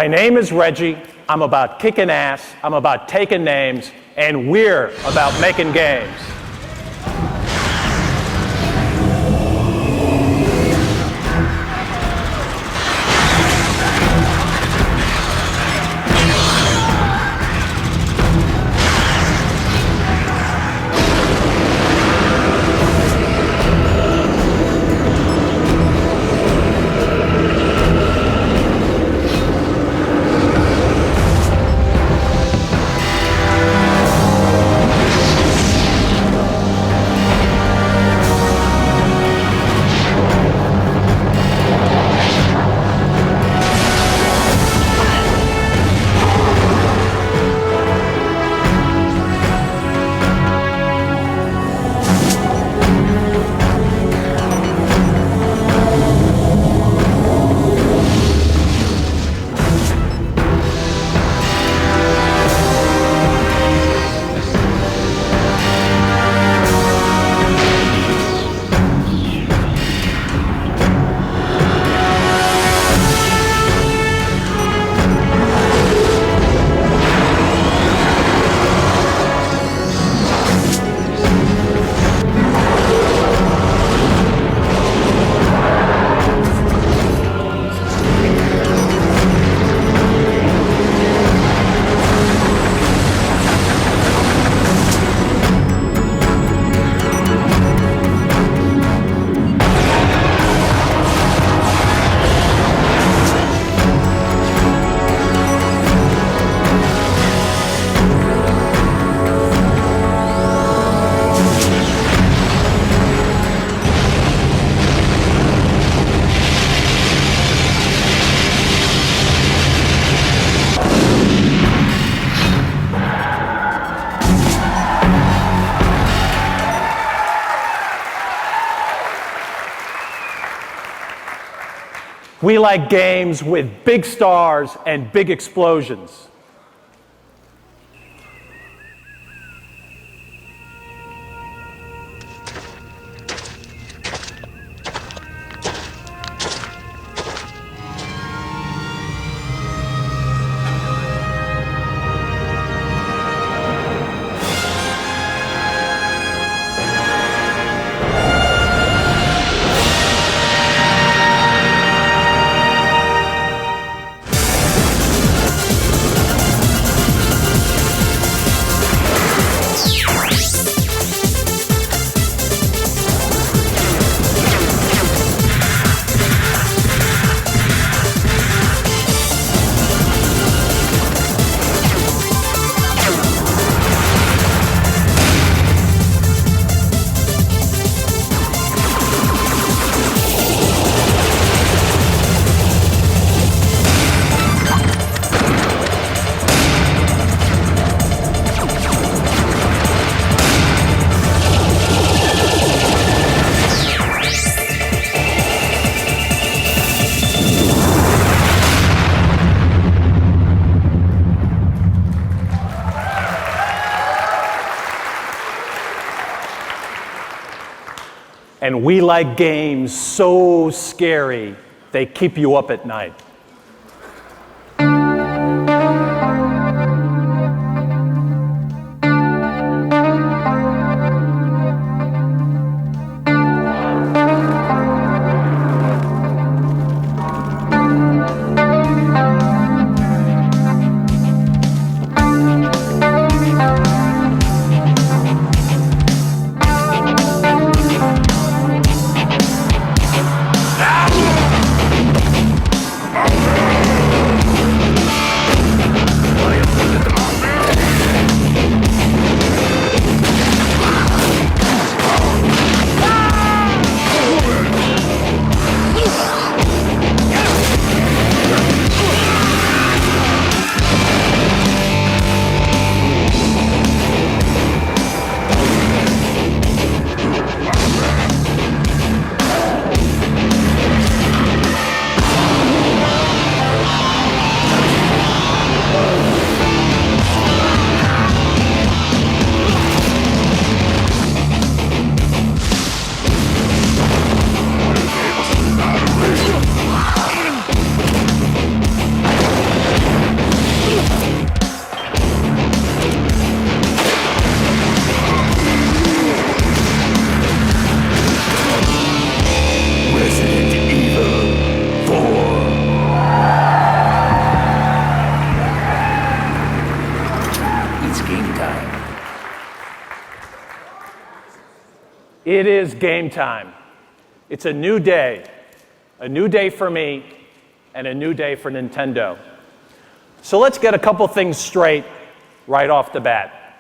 My name is Reggie. I'm about kicking ass. I'm about taking names. And we're about making games. We like games with big stars and big explosions. And we like games so scary, they keep you up at night. It is game time. It's a new day for me, and a new day for Nintendo. So let's get a couple things straight right off the bat.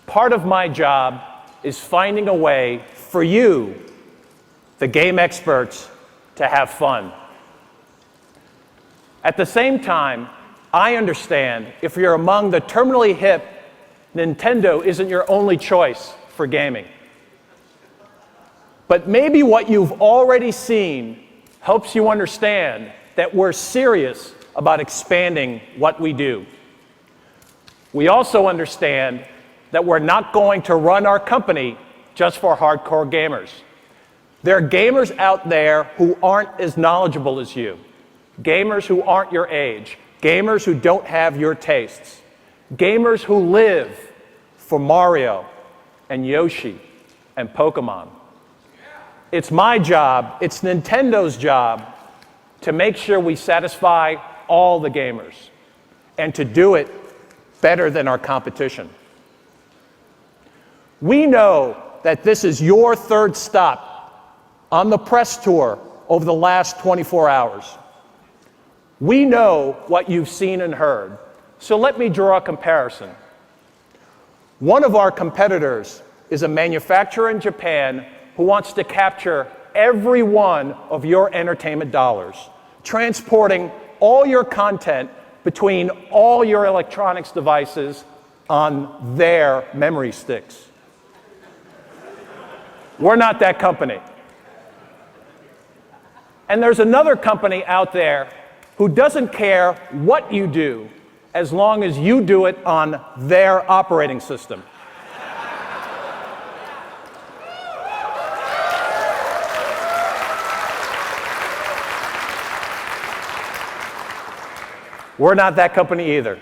Part of my job is finding a way for you, the game experts, to have fun. At the same time, I understand if you're among the terminally hip, Nintendo isn't your only choice for gaming. But maybe what you've already seen helps you understand that we're serious about expanding what we do. We also understand that we're not going to run our company just for hardcore gamers. There are gamers out there who aren't as knowledgeable as you, gamers who aren't your age, gamers who don't have your tastes, gamers who live for Mario and Yoshi and Pokemon. It's my job, it's Nintendo's job, to make sure we satisfy all the gamers and to do it better than our competition. We know that this is your third stop on the press tour over the last 24 hours. We know what you've seen and heard, so let me draw a comparison. One of our competitors is a manufacturer in Japan who wants to capture every one of your entertainment dollars, transporting all your content between all your electronics devices on their memory sticks. We're not that company. And there's another company out there who doesn't care what you do as long as you do it on their operating system. We're not that company either.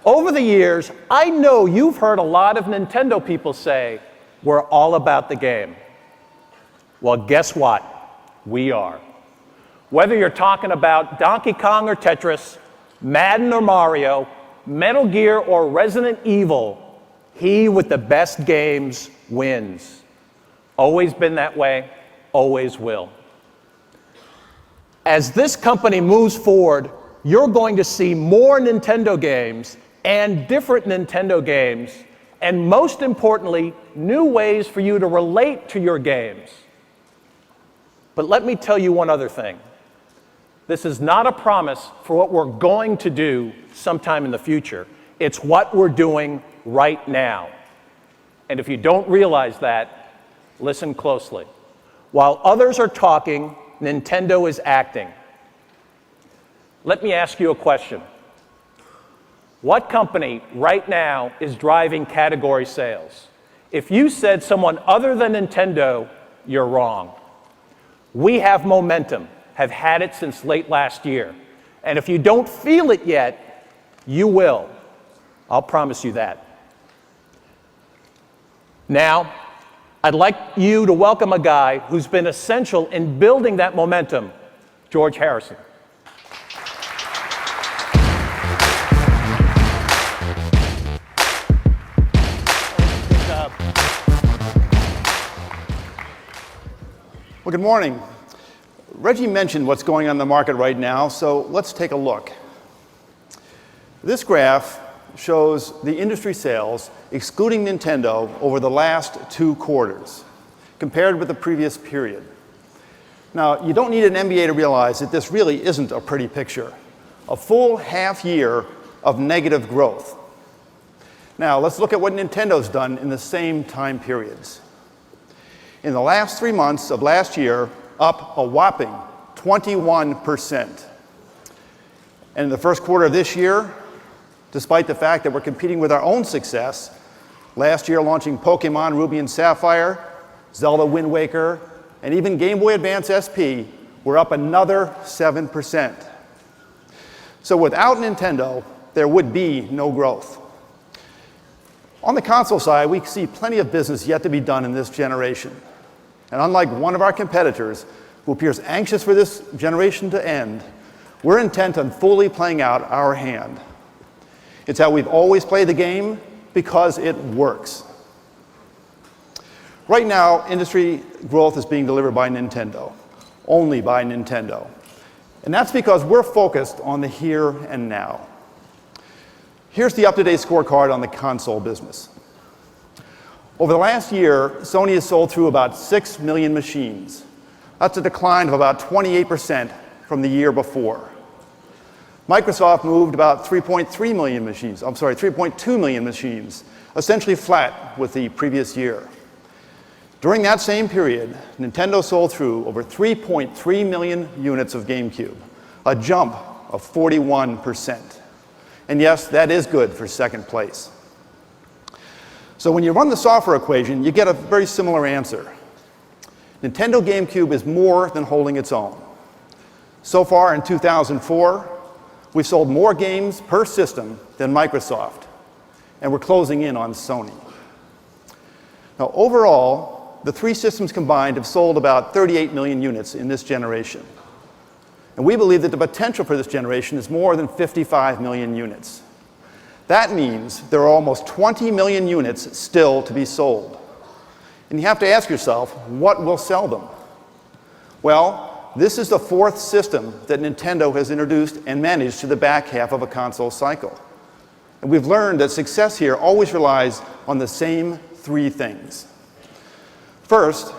Over the years, I know you've heard a lot of Nintendo people say, we're all about the game. Well, guess what? We are. Whether you're talking about Donkey Kong or Tetris, Madden or Mario, Metal Gear or Resident Evil, he with the best games wins. Always been that way, always will. As this company moves forward, you're going to see more Nintendo games and different Nintendo games, and most importantly, new ways for you to relate to your games. But let me tell you one other thing. This is not a promise for what we're going to do sometime in the future. It's what we're doing right now. And if you don't realize that, listen closely. While others are talking, Nintendo is acting. Let me ask you a question. What company right now is driving category sales? If you said someone other than Nintendo, you're wrong. We have momentum, have had it since late last year. And if you don't feel it yet, you will. I'll promise you that. Now, I'd like you to welcome a guy who's been essential in building that momentum, George Harrison. Well, good morning. Reggie mentioned what's going on in the market right now, so let's take a look. This graph shows the industry sales, excluding Nintendo, over the last 2 quarters, compared with the previous period. Now, you don't need an MBA to realize that this really isn't a pretty picture. A full half year of negative growth. Now, let's look at what Nintendo's done in the same time periods. In the last 3 months of last year, up a whopping 21%. And in the first quarter of this year, despite the fact that we're competing with our own success, last year launching Pokemon Ruby and Sapphire, Zelda Wind Waker, and even Game Boy Advance SP, we're up another 7%. So without Nintendo, there would be no growth. On the console side, we see plenty of business yet to be done in this generation. And unlike one of our competitors, who appears anxious for this generation to end, we're intent on fully playing out our hand. It's how we've always played the game because it works. Right now, industry growth is being delivered by Nintendo, only by Nintendo. And that's because we're focused on the here and now. Here's the up-to-date scorecard on the console business. Over the last year, Sony has sold through about 6 million machines. That's a decline of about 28% from the year before. Microsoft moved about 3.2 million machines, essentially flat with the previous year. During that same period, Nintendo sold through over 3.3 million units of GameCube, a jump of 41%. And yes, that is good for second place. So when you run the software equation, you get a very similar answer. Nintendo GameCube is more than holding its own. So far in 2004, we've sold more games per system than Microsoft, and we're closing in on Sony. Now, overall, the three systems combined have sold about 38 million units in this generation. And we believe that the potential for this generation is more than 55 million units. That means there are almost 20 million units still to be sold. And you have to ask yourself, what will sell them? Well, this is the fourth system that Nintendo has introduced and managed to the back half of a console cycle. And we've learned that success here always relies on the same three things. First,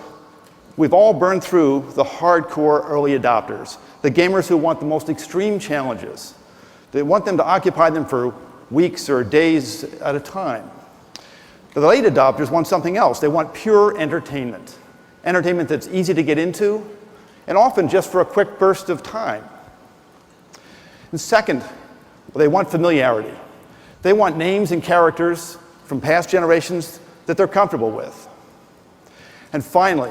we've all burned through the hardcore early adopters, the gamers who want the most extreme challenges. They want them to occupy them for weeks or days at a time. The late adopters want something else. They want pure entertainment, entertainment that's easy to get into, and often just for a quick burst of time. And second, they want familiarity. They want names and characters from past generations that they're comfortable with. And finally,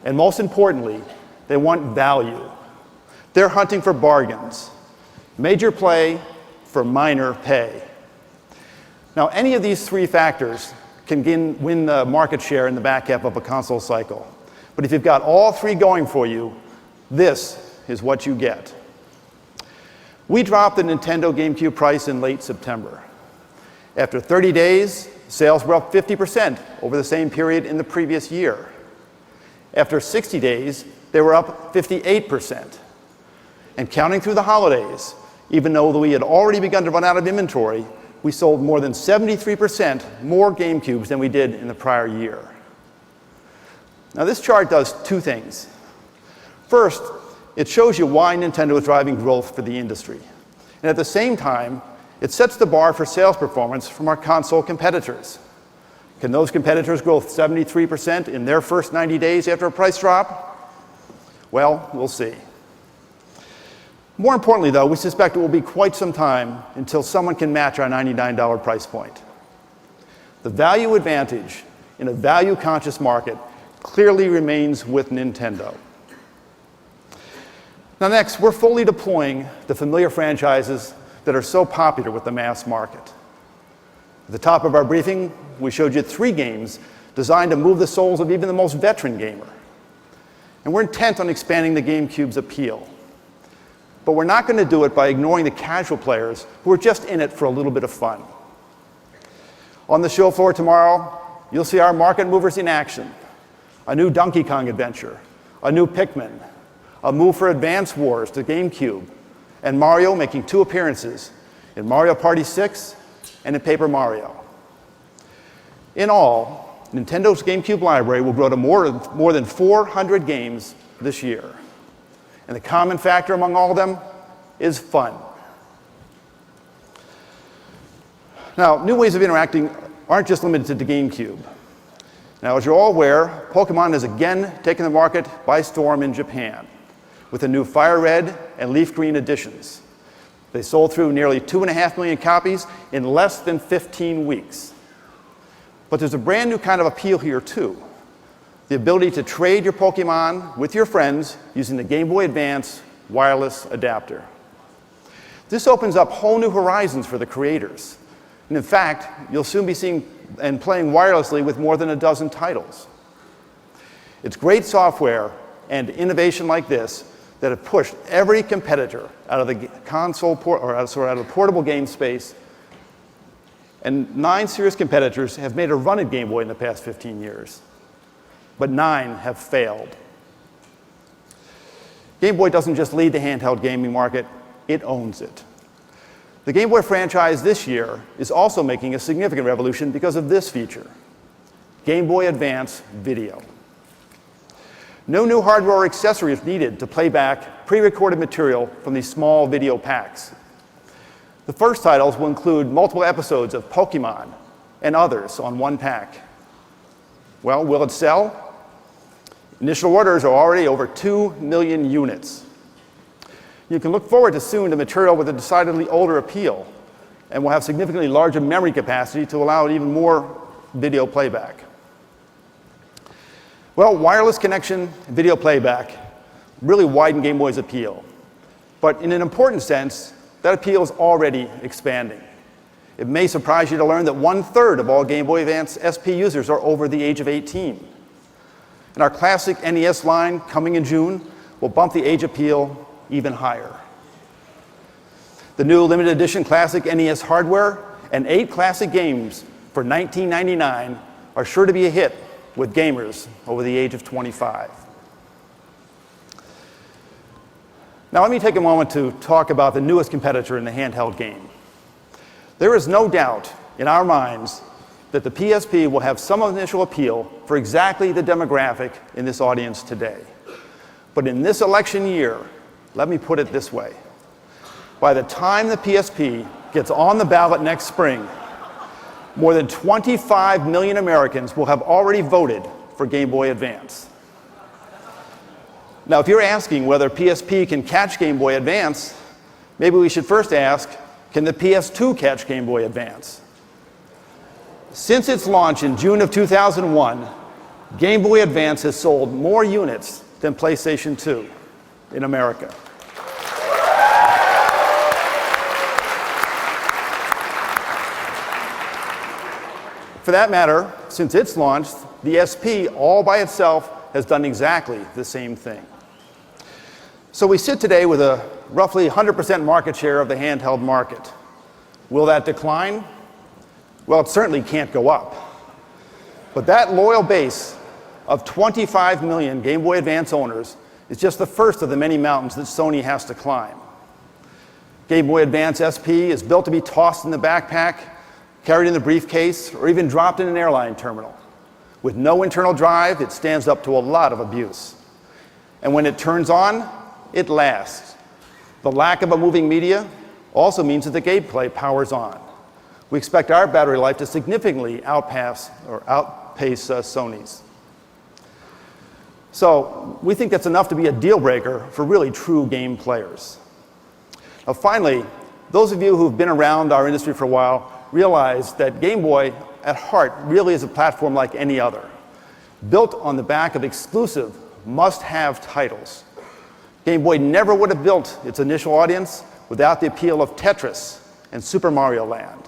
and most importantly, they want value. They're hunting for bargains. Major play for minor pay. Now, any of these three factors can win the market share in the back half of a console cycle. But if you've got all three going for you, this is what you get. We dropped the Nintendo GameCube price in late September. After 30 days, sales were up 50% over the same period in the previous year. After 60 days, they were up 58%. And counting through the holidays, even though we had already begun to run out of inventory, we sold more than 73% more GameCubes than we did in the prior year. Now, this chart does two things. First, it shows you why Nintendo is driving growth for the industry. And at the same time, it sets the bar for sales performance from our console competitors. Can those competitors grow 73% in their first 90 days after a price drop? Well, we'll see. More importantly, though, we suspect it will be quite some time until someone can match our $99 price point. The value advantage in a value-conscious market clearly remains with Nintendo. Now next, we're fully deploying the familiar franchises that are so popular with the mass market. At the top of our briefing, we showed you 3 games designed to move the souls of even the most veteran gamer. And we're intent on expanding the GameCube's appeal. But we're not going to do it by ignoring the casual players who are just in it for a little bit of fun. On the show floor tomorrow, you'll see our market movers in action. A new Donkey Kong adventure, a new Pikmin, a move for Advance Wars to GameCube, and Mario making 2 appearances in Mario Party 6 and in Paper Mario. In all, Nintendo's GameCube library will grow to more than 400 games this year. And the common factor among all of them is fun. Now, new ways of interacting aren't just limited to GameCube. Now, as you're all aware, Pokemon has again taken the market by storm in Japan with the new Fire Red and Leaf Green editions. They sold through nearly 2.5 million copies in less than 15 weeks. But there's a brand new kind of appeal here, too. The ability to trade your Pokemon with your friends using the Game Boy Advance wireless adapter. This opens up whole new horizons for the creators. And in fact, you'll soon be seeing and playing wirelessly with more than a dozen titles. It's great software and innovation like this that have pushed every competitor out of the out of the portable game space. And 9 serious competitors have made a run at Game Boy in the past 15 years. but 9 have failed. Game Boy doesn't just lead the handheld gaming market, it owns it. The Game Boy franchise this year is also making a significant revolution because of this feature, Game Boy Advance Video. No new hardware or accessories needed to play back pre-recorded material from these small video packs. The first titles will include multiple episodes of Pokemon and others on one pack. Well, will it sell? Initial orders are already over 2 million units. You can look forward to soon to material with a decidedly older appeal, and will have significantly larger memory capacity to allow even more video playback. Well, wireless connection, video playback really widen Game Boy's appeal. But in an important sense, that appeal is already expanding. It may surprise you to learn that 1/3 of all Game Boy Advance SP users are over the age of 18. And our classic NES line, coming in June, will bump the age appeal even higher. The new limited edition classic NES hardware and 8 classic games for $19.99 are sure to be a hit with gamers over the age of 25. Now let me take a moment to talk about the newest competitor in the handheld game. There is no doubt in our minds that the PSP will have some initial appeal for exactly the demographic in this audience today. But in this election year, let me put it this way. By the time the PSP gets on the ballot next spring, more than 25 million Americans will have already voted for Game Boy Advance. Now, if you're asking whether PSP can catch Game Boy Advance, maybe we should first ask, can the PS2 catch Game Boy Advance? Since its launch in June of 2001, Game Boy Advance has sold more units than PlayStation 2 in America. For that matter, since its launch, the SP all by itself has done exactly the same thing. So we sit today with a roughly 100% market share of the handheld market. Will that decline? Well, it certainly can't go up. But that loyal base of 25 million Game Boy Advance owners is just the first of the many mountains that Sony has to climb. Game Boy Advance SP is built to be tossed in the backpack, carried in the briefcase, or even dropped in an airline terminal. With no internal drive, it stands up to a lot of abuse. And when it turns on, it lasts. The lack of a moving media also means that the gameplay powers on. We expect our battery life to significantly outpace Sony's. So we think that's enough to be a deal breaker for really true game players. Now finally, those of you who've been around our industry for a while realize that Game Boy, at heart, really is a platform like any other, built on the back of exclusive, must-have titles. Game Boy never would have built its initial audience without the appeal of Tetris and Super Mario Land.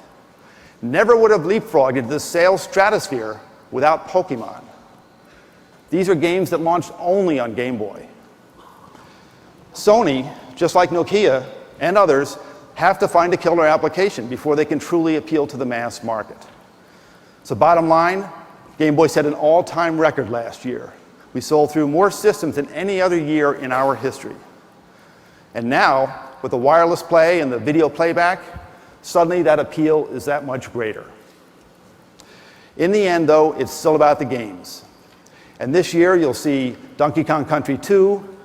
Never would have leapfrogged into the sales stratosphere without Pokemon. These are games that launched only on Game Boy. Sony, just like Nokia and others, have to find a killer application before they can truly appeal to the mass market. So bottom line, Game Boy set an all-time record last year. We sold through more systems than any other year in our history. And now, with the wireless play and the video playback, suddenly that appeal is that much greater. In the end, though, it's still about the games. And this year, you'll see Donkey Kong Country 2,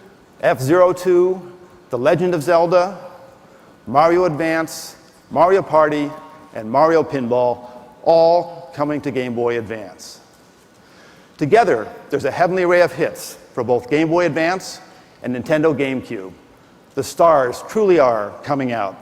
F-Zero 2, The Legend of Zelda, Mario Advance, Mario Party, and Mario Pinball, all coming to Game Boy Advance. Together, there's a heavenly array of hits for both Game Boy Advance and Nintendo GameCube. The stars truly are coming out.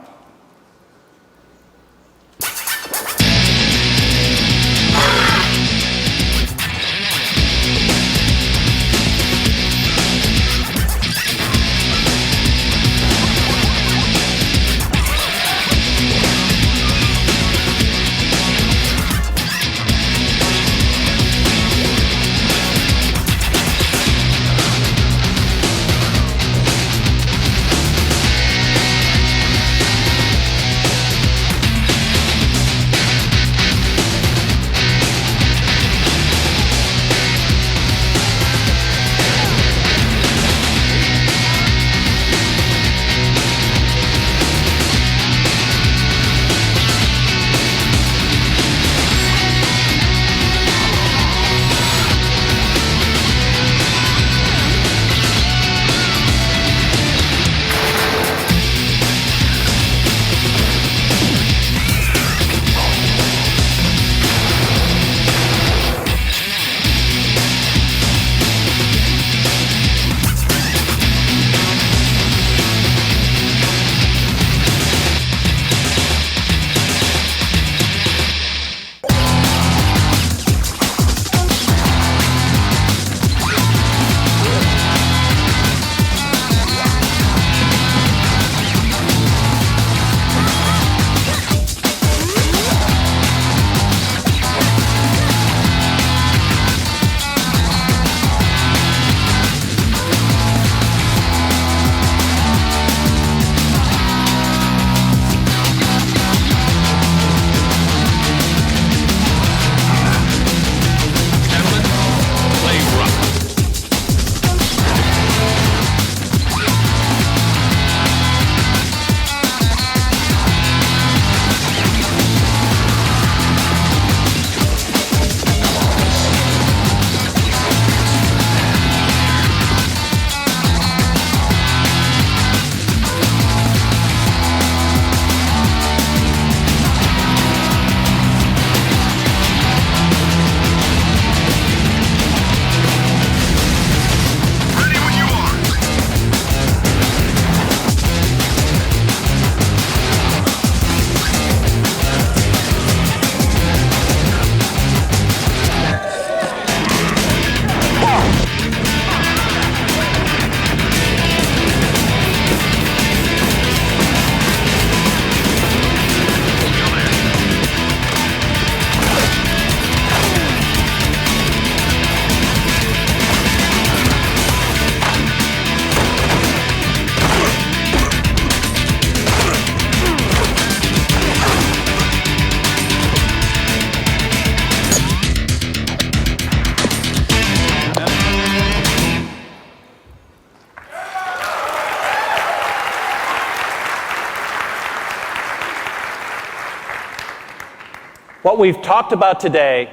What we've talked about today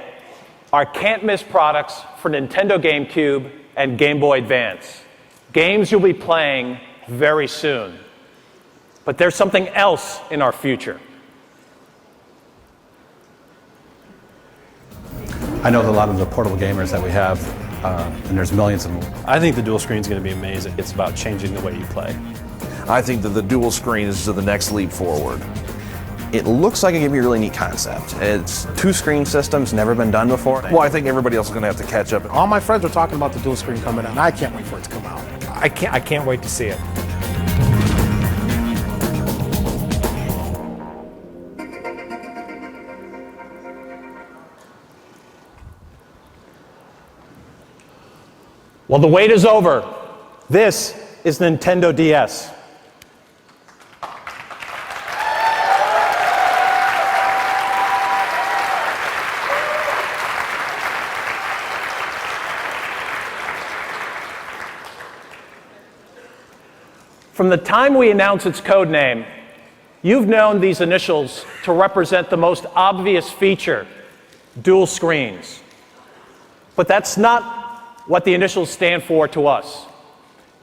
are can't-miss products for Nintendo GameCube and Game Boy Advance. Games you'll be playing very soon. But there's something else in our future. I know that a lot of the portable gamers that we have, and there's millions of them. I think the dual screen is going to be amazing. It's about changing the way you play. I think that the dual screen is the next leap forward. It looks like it could be a really neat concept. It's two screen systems, never been done before. Well, I think everybody else is going to have to catch up. All my friends are talking about the dual screen coming out, and I can't wait for it to come out. I can't wait to see it. Well, the wait is over. This is Nintendo DS. From the time we announced its code name, you've known these initials to represent the most obvious feature, dual screens. But that's not what the initials stand for to us.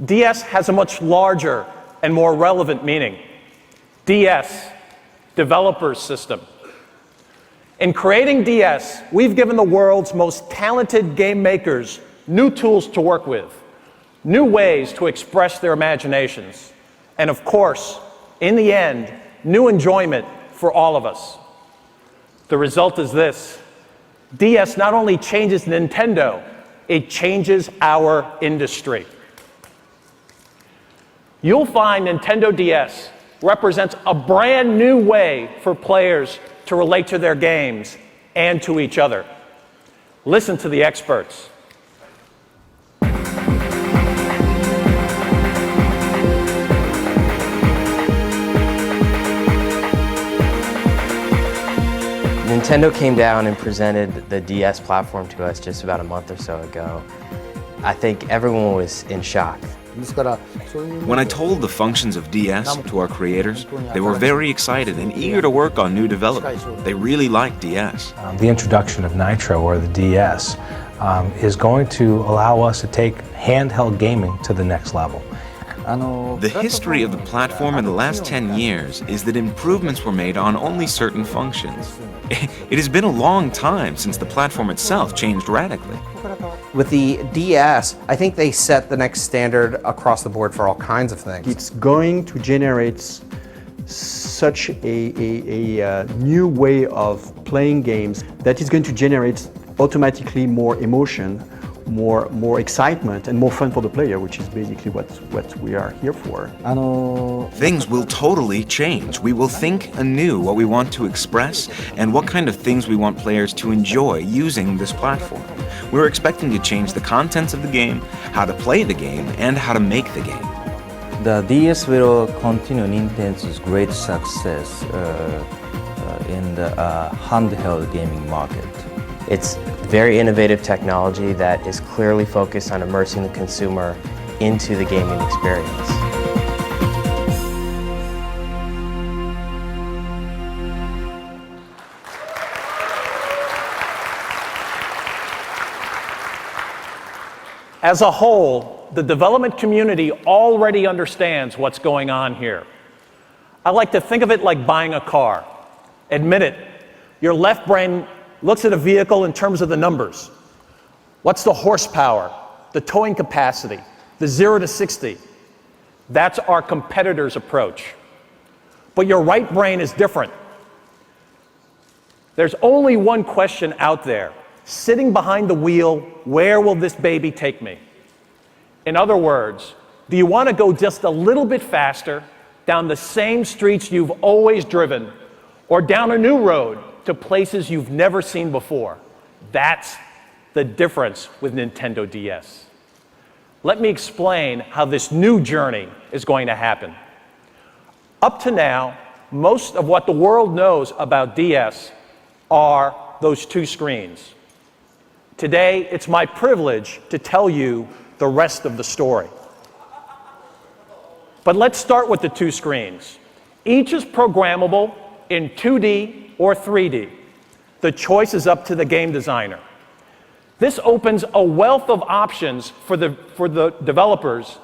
DS has a much larger and more relevant meaning. DS, Developer's System. In creating DS, we've given the world's most talented game makers new tools to work with, new ways to express their imaginations, and of course, in the end, new enjoyment for all of us. The result is this: DS not only changes Nintendo, it changes our industry. You'll find Nintendo DS represents a brand new way for players to relate to their games and to each other. Listen to the experts. Nintendo came down and presented the DS platform to us just about a month or so ago. I think everyone was in shock. When I told the functions of DS to our creators, they were very excited and eager to work on new development. They really liked DS. The introduction of Nitro, or the DS, is going to allow us to take handheld gaming to the next level. The history of the platform in the last 10 years is that improvements were made on only certain functions. It has been a long time since the platform itself changed radically. With the DS, I think they set the next standard across the board for all kinds of things. It's going to generate such a new way of playing games that is going to generate automatically more emotion, more excitement, and more fun for the player, which is basically what we are here for. Things will totally change. We will think anew what we want to express and what kind of things we want players to enjoy using this platform. We're expecting to change the contents of the game, how to play the game, and how to make the game. The DS will continue Nintendo's great success in the handheld gaming market. It's very innovative technology that is clearly focused on immersing the consumer into the gaming experience. As a whole, the development community already understands what's going on here. I like to think of it like buying a car. Admit it, your left brain looks at a vehicle in terms of the numbers. What's the horsepower, the towing capacity, the 0 to 60? That's our competitor's approach. But your right brain is different. There's only one question out there. Sitting behind the wheel, where will this baby take me? In other words, do you want to go just a little bit faster down the same streets you've always driven, or down a new road to places you've never seen before? That's the difference with Nintendo DS. Let me explain how this new journey is going to happen. Up to now, most of what the world knows about DS are those two screens. Today, it's my privilege to tell you the rest of the story. But let's start with the two screens. Each is programmable in 2D or 3D. The choice is up to the game designer. This opens a wealth of options for the developers,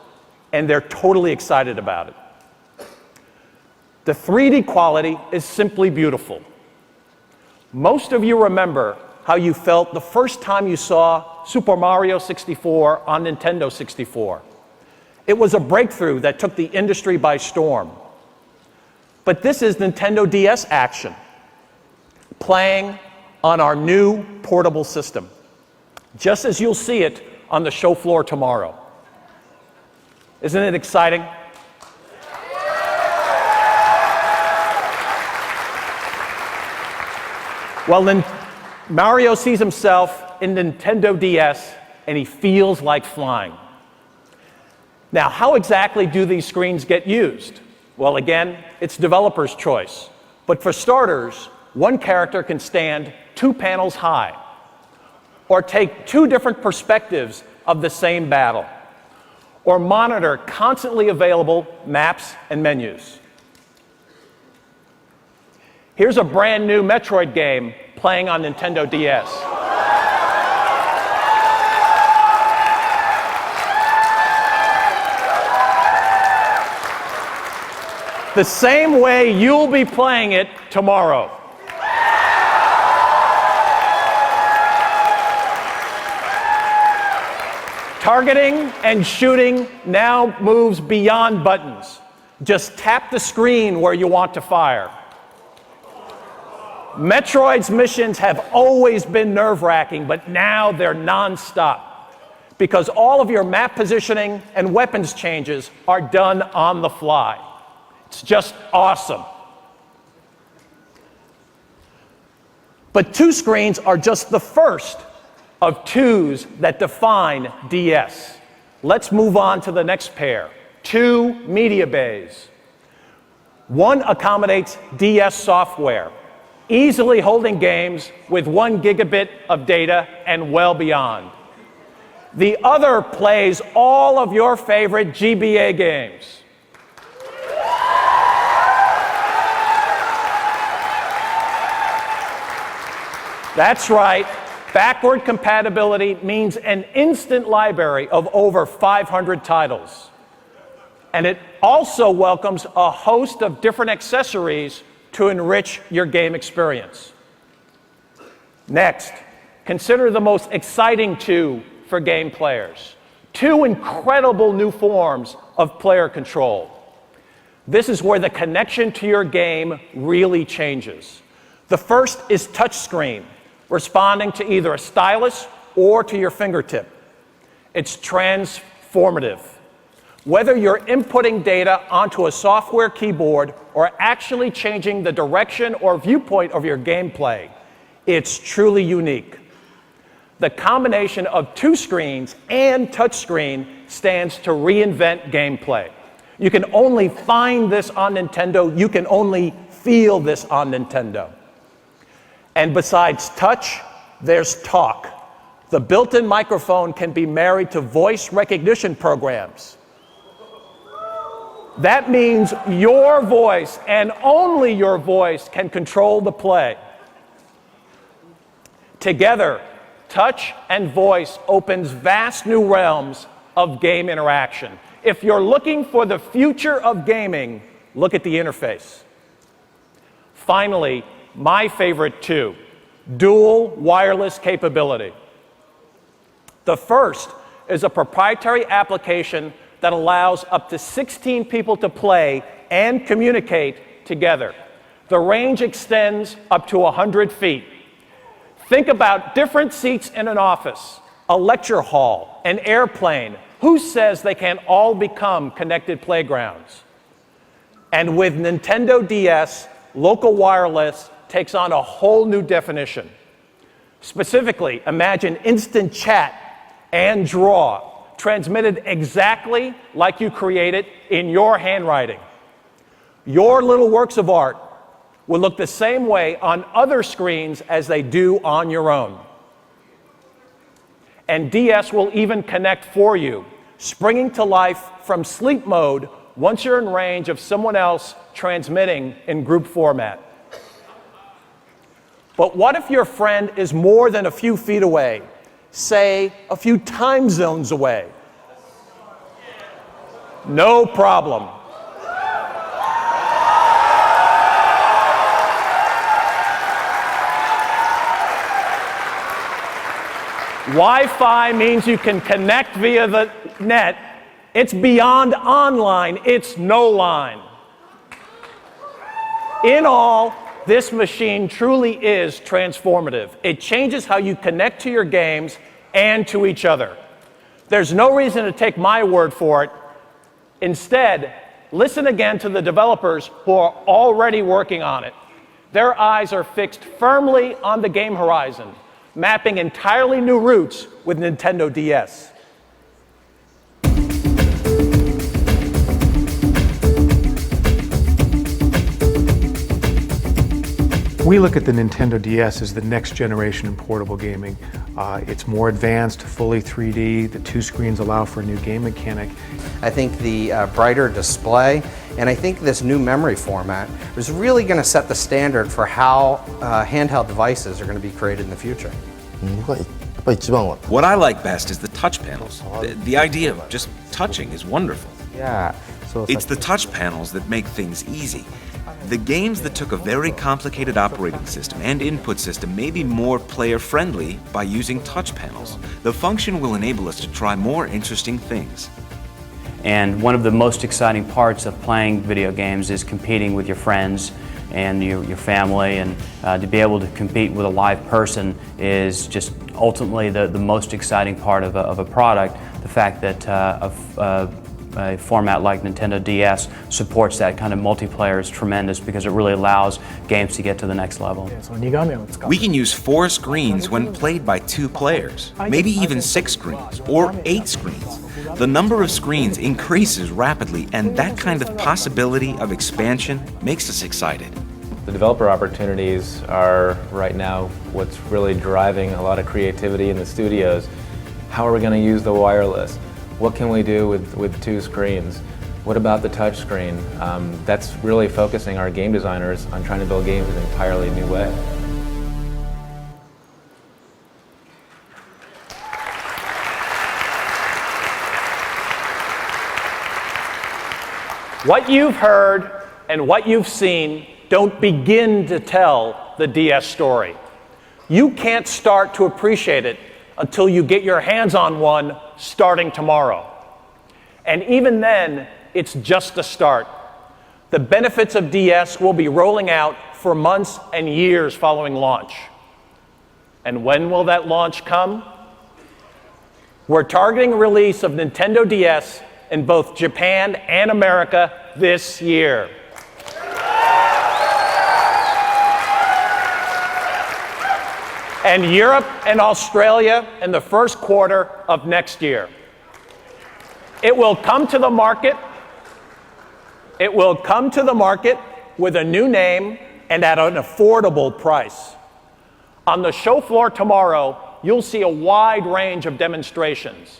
and they're totally excited about it. The 3D quality is simply beautiful. Most of you remember how you felt the first time you saw Super Mario 64 on Nintendo 64. It was a breakthrough that took the industry by storm. But this is Nintendo DS action, playing on our new portable system, just as you'll see it on the show floor tomorrow. Isn't it exciting? Well, then Mario sees himself in Nintendo DS, and he feels like flying. Now, how exactly do these screens get used? Well, again, it's developer's choice. But for starters, one character can stand 2 panels high, or take 2 different perspectives of the same battle, or monitor constantly available maps and menus. Here's a brand new Metroid game playing on Nintendo DS. The same way you'll be playing it tomorrow. Targeting and shooting now moves beyond buttons. Just tap the screen where you want to fire. Metroid's missions have always been nerve-wracking, but now they're non-stop, because all of your map positioning and weapons changes are done on the fly. It's just awesome. But 2 screens are just the first of 2s that define DS. Let's move on to the next pair, 2 media bays. One accommodates DS software, easily holding games with 1 gigabit of data and well beyond. The other plays all of your favorite GBA games. That's right, backward compatibility means an instant library of over 500 titles. And it also welcomes a host of different accessories to enrich your game experience. Next, consider the most exciting 2 for game players. 2 incredible new forms of player control. This is where the connection to your game really changes. The first is touchscreen, responding to either a stylus or to your fingertip. It's transformative. Whether you're inputting data onto a software keyboard or actually changing the direction or viewpoint of your gameplay, it's truly unique. The combination of 2 screens and touchscreen stands to reinvent gameplay. You can only find this on Nintendo. You can only feel this on Nintendo. And besides touch, there's talk. The built-in microphone can be married to voice recognition programs. That means your voice, and only your voice, can control the play. Together, touch and voice opens vast new realms of game interaction. If you're looking for the future of gaming, look at the interface. Finally, my favorite 2, dual wireless capability. The first is a proprietary application that allows up to 16 people to play and communicate together. The range extends up to 100 feet. Think about different seats in an office, a lecture hall, an airplane. Who says they can't all become connected playgrounds? And with Nintendo DS, local wireless takes on a whole new definition. Specifically, imagine instant chat and draw, transmitted exactly like you created in your handwriting. Your little works of art will look the same way on other screens as they do on your own. And DS will even connect for you, springing to life from sleep mode once you're in range of someone else transmitting in group format. But what if your friend is more than a few feet away, say a few time zones away? No problem. Wi-Fi means you can connect via the net. It's beyond online, it's no line. In all, this machine truly is transformative. It changes how you connect to your games and to each other. There's no reason to take my word for it. Instead, listen again to the developers who are already working on it. Their eyes are fixed firmly on the game horizon, mapping entirely new routes with Nintendo DS. We look at the Nintendo DS as the next generation in portable gaming. It's more advanced, fully 3D. The two screens allow for a new game mechanic. I think the brighter display, and I think this new memory format is really going to set the standard for how handheld devices are going to be created in the future. What I like best is the touch panels. The idea of just touching is wonderful. Yeah. It's the touch panels that make things easy. The games that took a very complicated operating system and input system may be more player-friendly by using touch panels. The function will enable us to try more interesting things. And one of the most exciting parts of playing video games is competing with your friends and your family, and to be able to compete with a live person is just ultimately the most exciting part of a product. The fact that a format like Nintendo DS supports that kind of multiplayer is tremendous because it really allows games to get to the next level. We can use 4 screens when played by 2 players, maybe even 6 screens or 8 screens. The number of screens increases rapidly, and that kind of possibility of expansion makes us excited. The developer opportunities are right now what's really driving a lot of creativity in the studios. How are we going to use the wireless? What can we do with 2 screens? What about the touch screen? That's really focusing our game designers on trying to build games in an entirely new way. What you've heard and what you've seen don't begin to tell the DS story. You can't start to appreciate it until you get your hands on one starting tomorrow. And even then, it's just a start. The benefits of DS will be rolling out for months and years following launch. And when will that launch come? We're targeting release of Nintendo DS in both Japan and America this year. And Europe and Australia in the first quarter of next year. It will come to the market. It will come to the market with a new name and at an affordable price. On the show floor tomorrow, you'll see a wide range of demonstrations.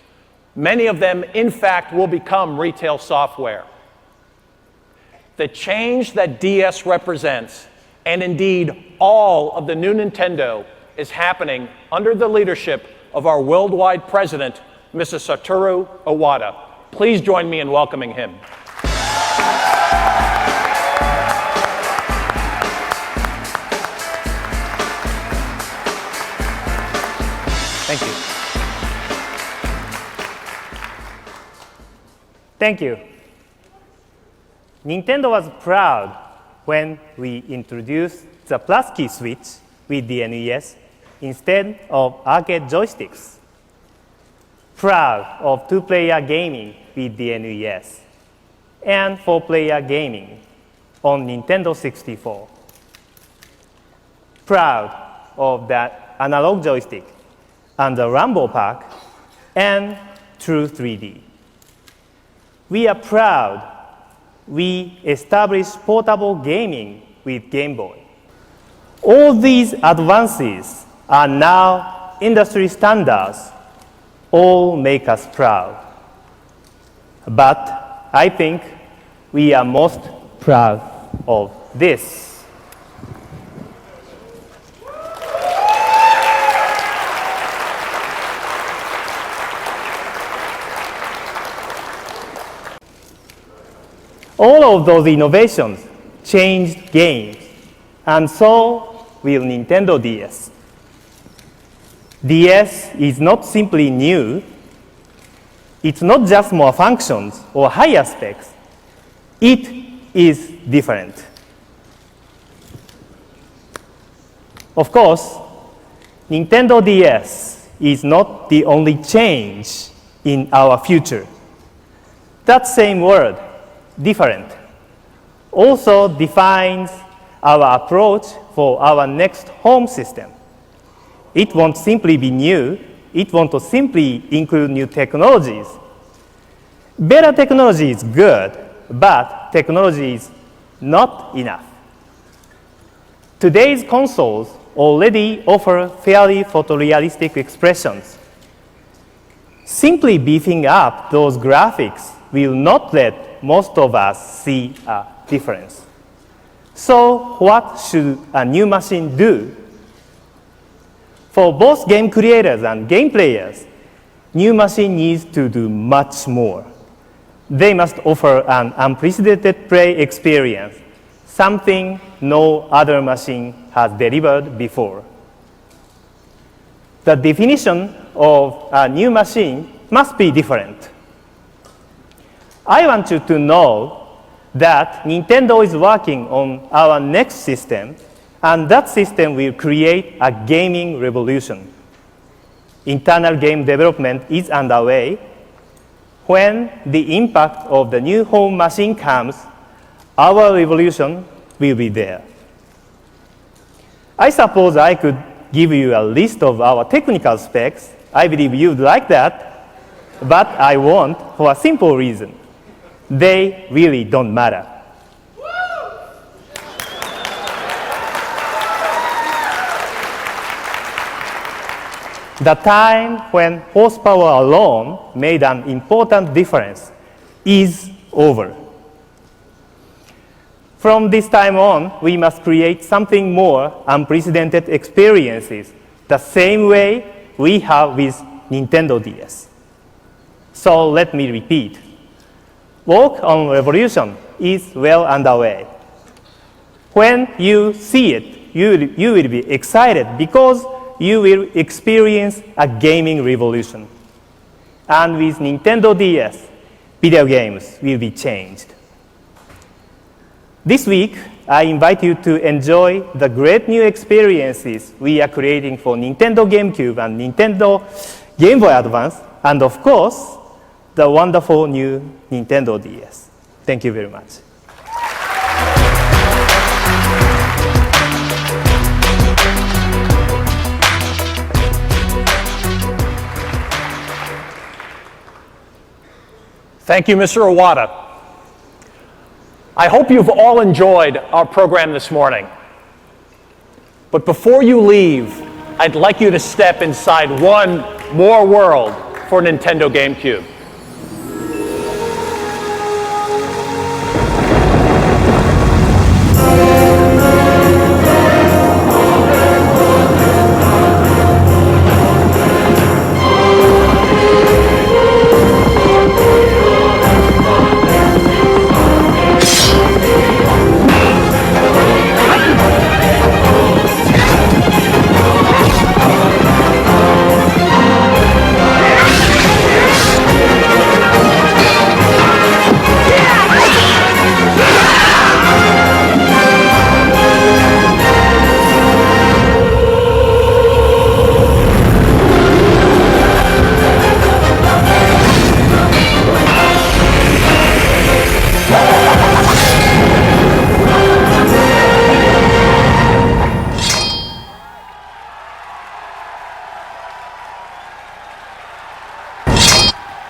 Many of them, in fact, will become retail software. The change that DS represents, and indeed all of the new Nintendo, is happening under the leadership of our worldwide president, Mr. Satoru Iwata. Please join me in welcoming him. Thank you. Thank you. Nintendo was proud when we introduced the plus key switch with the NES instead of arcade joysticks. Proud of 2-player gaming with the NES and 4-player gaming on Nintendo 64. Proud of that analog joystick and the Rumble Pack and True 3D. We are proud we established portable gaming with Game Boy. All these advances are now industry standards. All make us proud. But I think we are most proud of this. All of those innovations changed games, and so will Nintendo DS. DS is not simply new. It's not just more functions or higher specs. It is different. Of course, Nintendo DS is not the only change in our future. That same word, different, also defines our approach for our next home system. It won't simply be new. It won't simply include new technologies. Better technology is good, but technology is not enough. Today's consoles already offer fairly photorealistic expressions. Simply beefing up those graphics will not let most of us see a difference. So what should a new machine do? For both game creators and game players, new machine needs to do much more. They must offer an unprecedented play experience, something no other machine has delivered before. The definition of a new machine must be different. I want you to know that Nintendo is working on our next system, and that system will create a gaming revolution. Internal game development is underway. When the impact of the new home machine comes, our revolution will be there. I suppose I could give you a list of our technical specs. I believe you'd like that, but I won't for a simple reason. They really don't matter. The time when horsepower alone made an important difference is over. From this time on, we must create something more unprecedented experiences, the same way we have with Nintendo DS. So let me repeat. Work on revolution is well underway. When you see it, you will be excited because you will experience a gaming revolution. And with Nintendo DS, video games will be changed. This week, I invite you to enjoy the great new experiences we are creating for Nintendo GameCube and Nintendo Game Boy Advance, and of course, the wonderful new Nintendo DS. Thank you very much. Thank you, Mr. Iwata. I hope you've all enjoyed our program this morning. But before you leave, I'd like you to step inside one more world for Nintendo GameCube.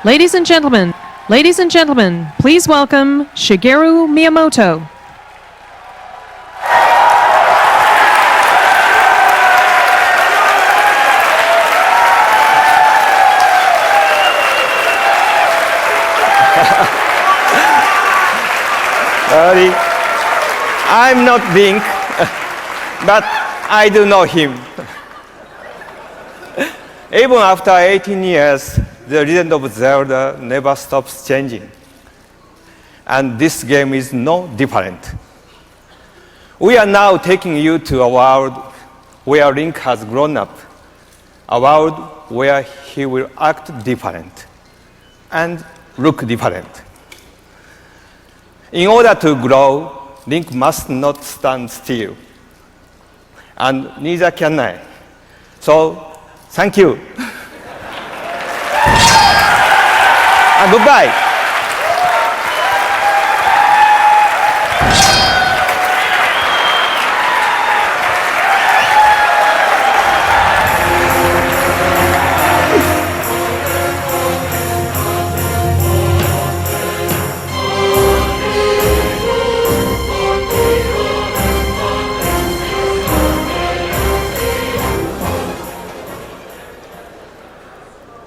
Ladies and gentlemen, please welcome Shigeru Miyamoto. I'm not Link, but I do know him. Even after 18 years, the Legend of Zelda never stops changing. and this game is no different. We are now taking you to a world where Link has grown up, a world where he will act different and look different. In order to grow, Link must not stand still, and neither can I. So, thank you. And goodbye.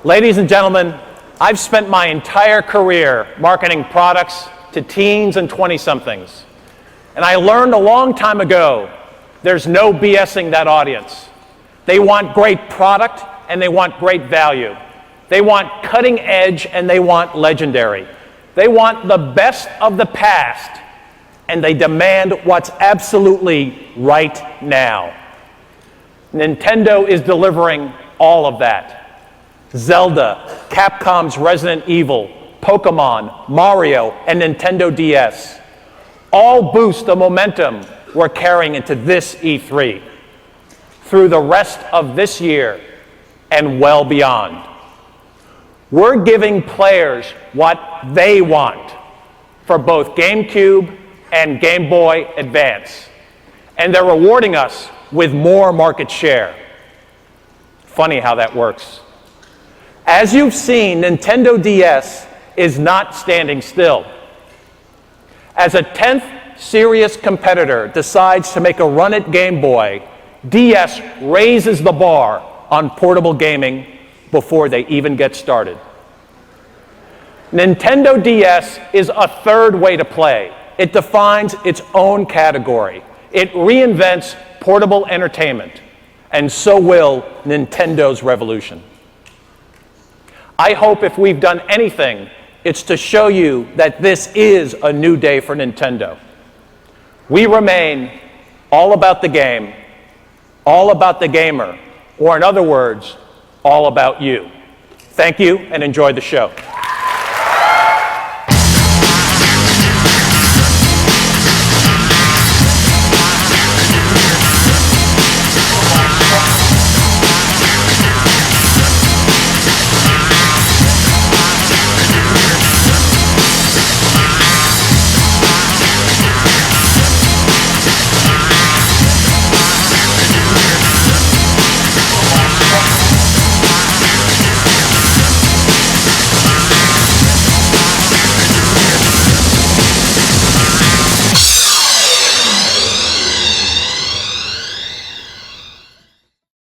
Ladies and gentlemen, I've spent my entire career marketing products to teens and 20-somethings. And I learned a long time ago, there's no BSing that audience. They want great product and they want great value. They want cutting edge and they want legendary. They want the best of the past and they demand what's absolutely right now. Nintendo is delivering all of that. Zelda, Capcom's Resident Evil, Pokemon, Mario, and Nintendo DS all boost the momentum we're carrying into this E3 through the rest of this year and well beyond. We're giving players what they want for both GameCube and Game Boy Advance, and they're rewarding us with more market share. Funny how that works. As you've seen, Nintendo DS is not standing still. As a 10th serious competitor decides to make a run at Game Boy, DS raises the bar on portable gaming before they even get started. Nintendo DS is a third way to play. It defines its own category. It reinvents portable entertainment, and so will Nintendo's revolution. I hope if we've done anything, it's to show you that this is a new day for Nintendo. We remain all about the game, all about the gamer, or in other words, all about you. Thank you and enjoy the show.